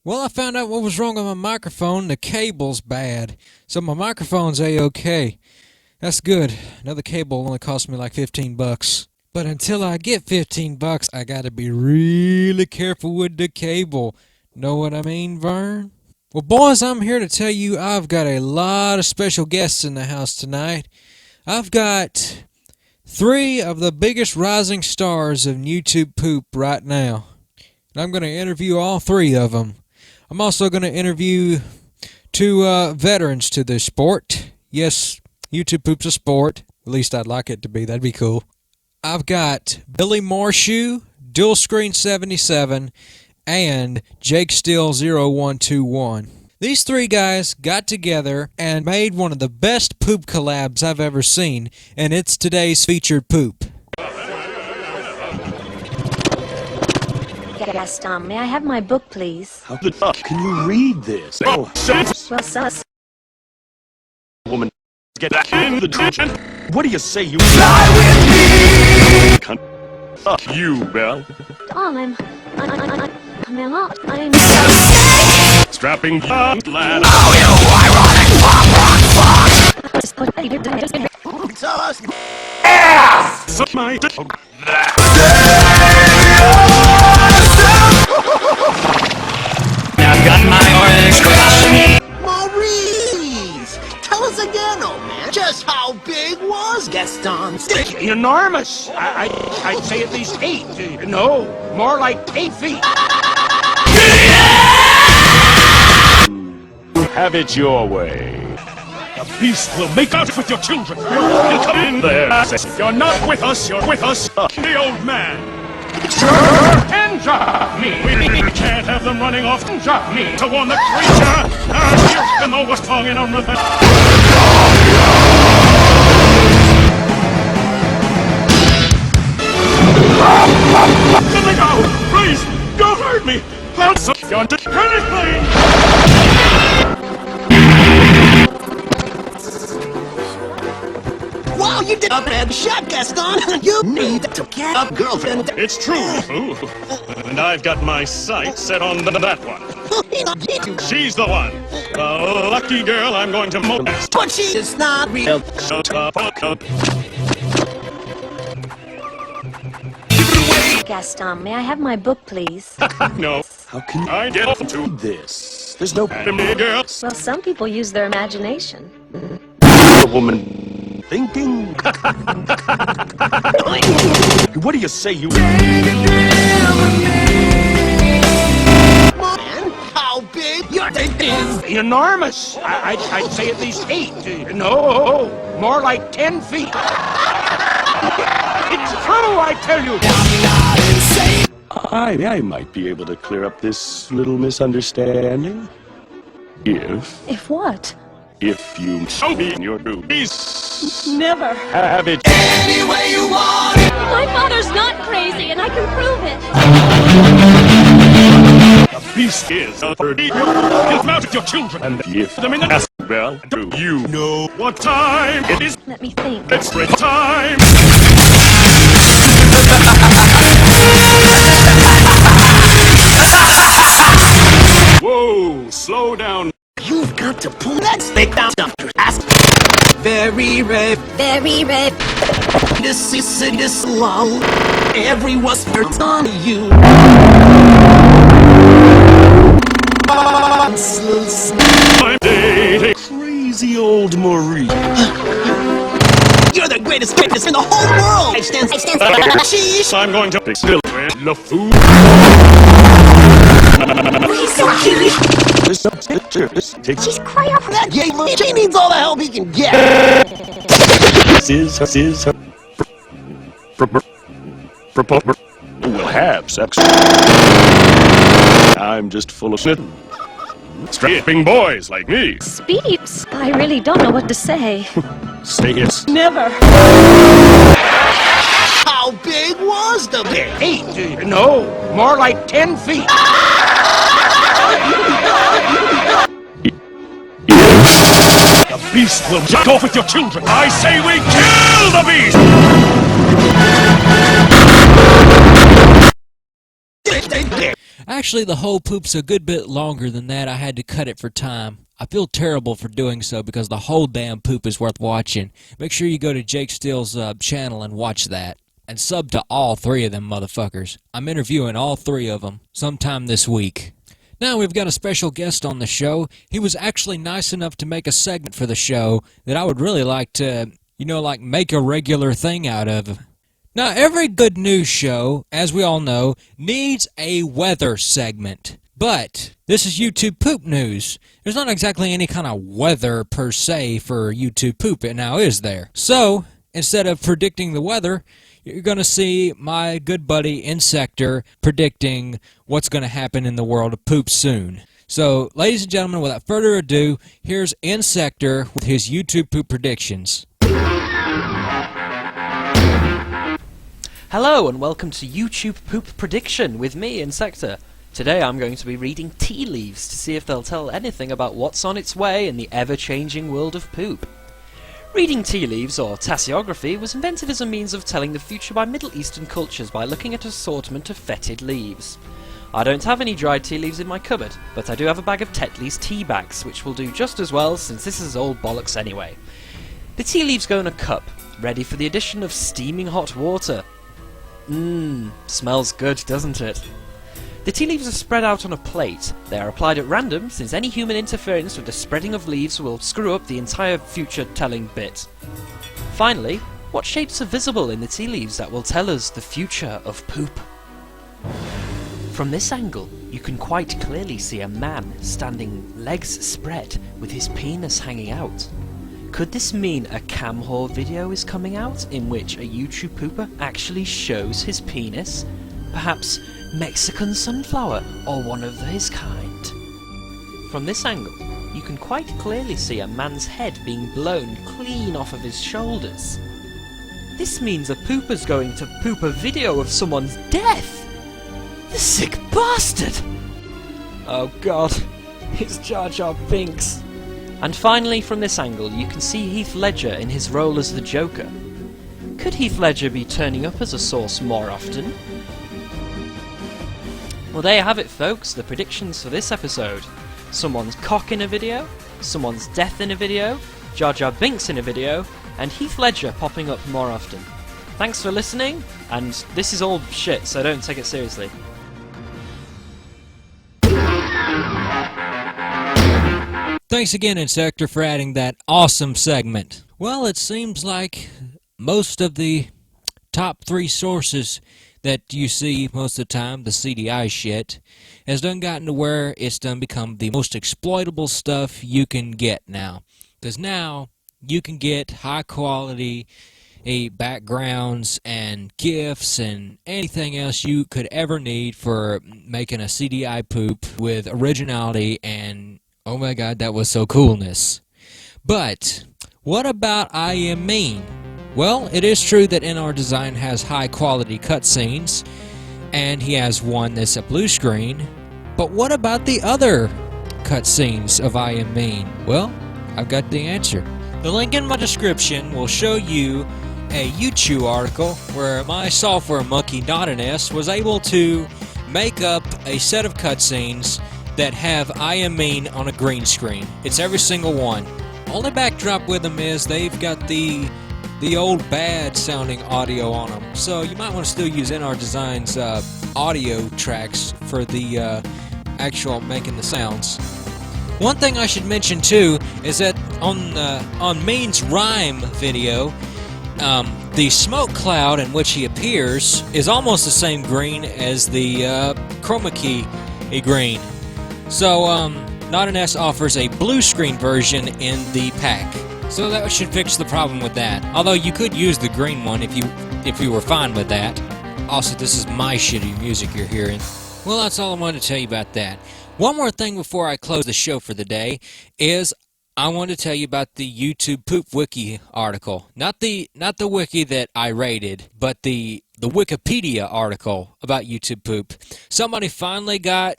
Well, I found out what was wrong with my microphone. The cable's bad. So my microphone's A-OK. That's good. Another cable only cost me like 15 bucks. But until I get 15 bucks, I gotta be really careful with the cable. Know what I mean, Vern? Well, boys, I'm here to tell you I've got a lot of special guests in the house tonight. I've got 3 of the biggest rising stars of YouTube poop right now. And I'm going to interview all 3 of them. I'm also going to interview 2 veterans to this sport. Yes, YouTube poop's a sport. At least I'd like it to be. That'd be cool. I've got Billy Morshoe, Dual Screen 77, and Jake Steele 0121. These 3 guys got together and made one of the best poop collabs I've ever seen, and it's today's featured poop. Gaston, may I have my book, please? How the fuck can you read this? Oh, Well, sus. woman, get back in the trench. What do you say you fly with me? Cunt. Fuck you, Belle. I'm Strapping young lad. Oh, you ironic fuck. Tell us. Ass! Suck my dick. I've got my orange crush. Maurice! Tell us again, old man, just how big was Gaston's dick? Enormous. I'd say at least 8. No, more like 8 feet. Have it your way. The beast will make out with your children. He'll come in there. You're not with us. You're with us. The old man. Hands off me. We can't have them running off. Hands off me. To warn the creature. You know what's going on with that. Let me go! Please! Don't hurt me! You're Wow, you did a bad shot, Gaston! You need to get a girlfriend! It's true. Ooh. And I've got my sights set on that one. She's the one. The lucky girl I'm going to molest. But she is not real! Shut up. Gaston, may I have my book, please? No. How can I get to this? There's no girl. Well, some people use their imagination. A woman thinking. What do you say, you? Man, how big your dick is! enormous. I'd say at least 8. No, more like 10 feet. It's true, I tell you. I might be able to clear up this little misunderstanding. If what? If you show me your boobies. Never. Have it Any way you want it. My father's not crazy, and I can prove it. The beast is a birdie. Get them out of your children. And if them in the nest, well, do you know what time it is? Let me think. It's break time. Whoa, slow down. You've got to pull that stick down your ass! Very rare, Very red. this is long. Everyone's hurt on you. I'm dating crazy old Maurice. You're the greatest greatness in the whole world! I stand. Sheesh! I'm going to fix the food. She's crying out for that gay movie. She needs all the help he can get. This is we'll have sex. I'm just full of shit. Strapping boys like me. Speeps. I really don't know what to say. Say it. Never. How big was the dick? 8. No, more like 10 feet. The beast will jack off with your children. I say we kill the beast. actually, the whole poop's a good bit longer than that. I had to cut it for time. I feel terrible for doing so because the whole damn poop is worth watching. Make sure you go to Jake Steele's channel and watch that. And sub to all 3 of them motherfuckers. I'm interviewing all 3 of them sometime this week. Now we've got a special guest on the show. He was actually nice enough to make a segment for the show that I would really like to, like make a regular thing out of. Now, every good news show, as we all know, needs a weather segment. But this is YouTube poop news. There's not exactly any kind of weather per se for YouTube poop now, is there? So, instead of predicting the weather, you're going to see my good buddy Insector predicting what's going to happen in the world of poop soon. So, ladies and gentlemen, without further ado, here's Insector with his YouTube poop predictions. Hello and welcome to YouTube Poop Prediction with me, Insector. Today I'm going to be reading tea leaves to see if they'll tell anything about what's on its way in the ever-changing world of poop. Reading tea leaves, or tasseography, was invented as a means of telling the future by Middle Eastern cultures by looking at an assortment of fetid leaves. I don't have any dried tea leaves in my cupboard, but I do have a bag of Tetley's tea bags, which will do just as well since this is old bollocks anyway. The tea leaves go in a cup, ready for the addition of steaming hot water. Smells good, doesn't it? The tea leaves are spread out on a plate. They are applied at random, since any human interference with the spreading of leaves will screw up the entire future-telling bit. Finally, what shapes are visible in the tea leaves that will tell us the future of poop? From this angle, you can quite clearly see a man standing legs spread with his penis hanging out. Could this mean a cam whore video is coming out in which a YouTube pooper actually shows his penis? Perhaps Mexican sunflower or one of his kind? From this angle, you can quite clearly see a man's head being blown clean off of his shoulders. This means a pooper's going to poop a video of someone's death! The sick bastard! Oh god, it's Jar Jar Binks. And finally, from this angle, you can see Heath Ledger in his role as the Joker. Could Heath Ledger be turning up as a source more often? Well, there you have it, folks, the predictions for this episode. Someone's cock in a video, someone's death in a video, Jar Jar Binks in a video, and Heath Ledger popping up more often. Thanks for listening, and this is all shit, so don't take it seriously. Thanks again, Insector, for adding that awesome segment. Well, it seems like most of the top 3 sources that you see most of the time, the CDI shit, has done gotten to where it's done become the most exploitable stuff you can get now. Because now you can get high quality backgrounds and GIFs and anything else you could ever need for making a CDI poop with originality and, oh my god, that was so coolness. But what about I Am Mean? Well, it is true that NR Design has high quality cutscenes, and he has one that's a blue screen, but what about the other cutscenes of I Am Mean? Well, I've got the answer. The link in my description will show you a YouTube article where my software monkey Naughtiness was able to make up a set of cutscenes that have I Am Mean on a green screen. It's every single one. Only backdrop with them is they've got the old bad sounding audio on them. So you might want to still use NR Design's audio tracks for the actual making the sounds. One thing I should mention too is that on Mean's Rhyme video, the smoke cloud in which he appears is almost the same green as the chroma key green. So Naughtiness offers a blue screen version in the pack. So that should fix the problem with that. Although you could use the green one if you were fine with that. Also, this is my shitty music you're hearing. Well, that's all I wanted to tell you about that. One more thing before I close the show for the day is I want to tell you about the YouTube Poop Wiki article. Not the wiki that I rated, but the Wikipedia article about YouTube poop. Somebody finally got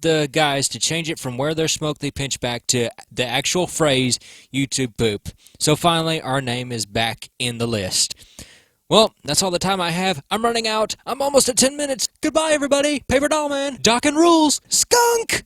the guys to change it from where there's smoke they pinch back to the actual phrase YouTube poop. So finally our name is back in the list. Well, that's all the time I have. I'm running out. I'm almost at 10 minutes. Goodbye, everybody. Paper Doll Man. Doc and Rules. Skunk!